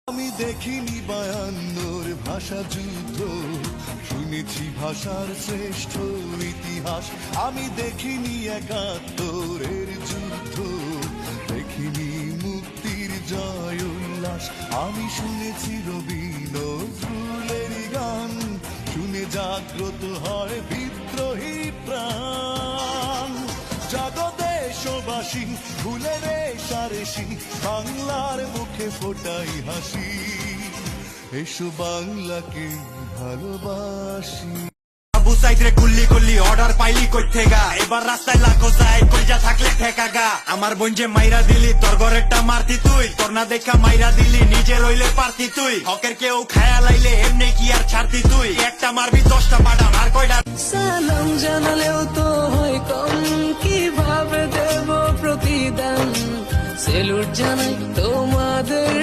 আমি দেখিনি 52 ভাষা যুদ্ধ, শুনেছি ভাষার শ্রেষ্ঠ ইতিহাস। আমি দেখিনি 71 যুদ্ধ, দেখিনি মুক্তির জয় উল্লাস। আমি শুনেছি রবি নজরুলের গান, শুনে জাগ্রত হয় বিদ্রোহী প্রাণ। জাগো দেশবাসী, ভুলে রেশারেশি, বাংলার মুখে ফোটাই হাসি। এসো বাংলাকে ভালোবাসি। আবু সাইদ রে গুল্লি গুল্লি অর্ডার পাইলি কই থেগা, এবার রাস্তায় লাখো যায় কইজা থাকলে ঠেকা গা। আমার বোন যে মাইরা দিলি, তোর ঘরেরটা মারতি তুই, তোর না দেখা মাইরা দিলি, নিজে রইলে পারতি তুই। হকের কেউ খায়া লাইলে এমনি কি আর ছাড়তি তুই, একটা মারবি 10টা বাডাম আর কয়টা সালাম জানালেও তো হয় কম, কিভাবে দেব প্রতিদান। সেলুট জানাই তোমাদের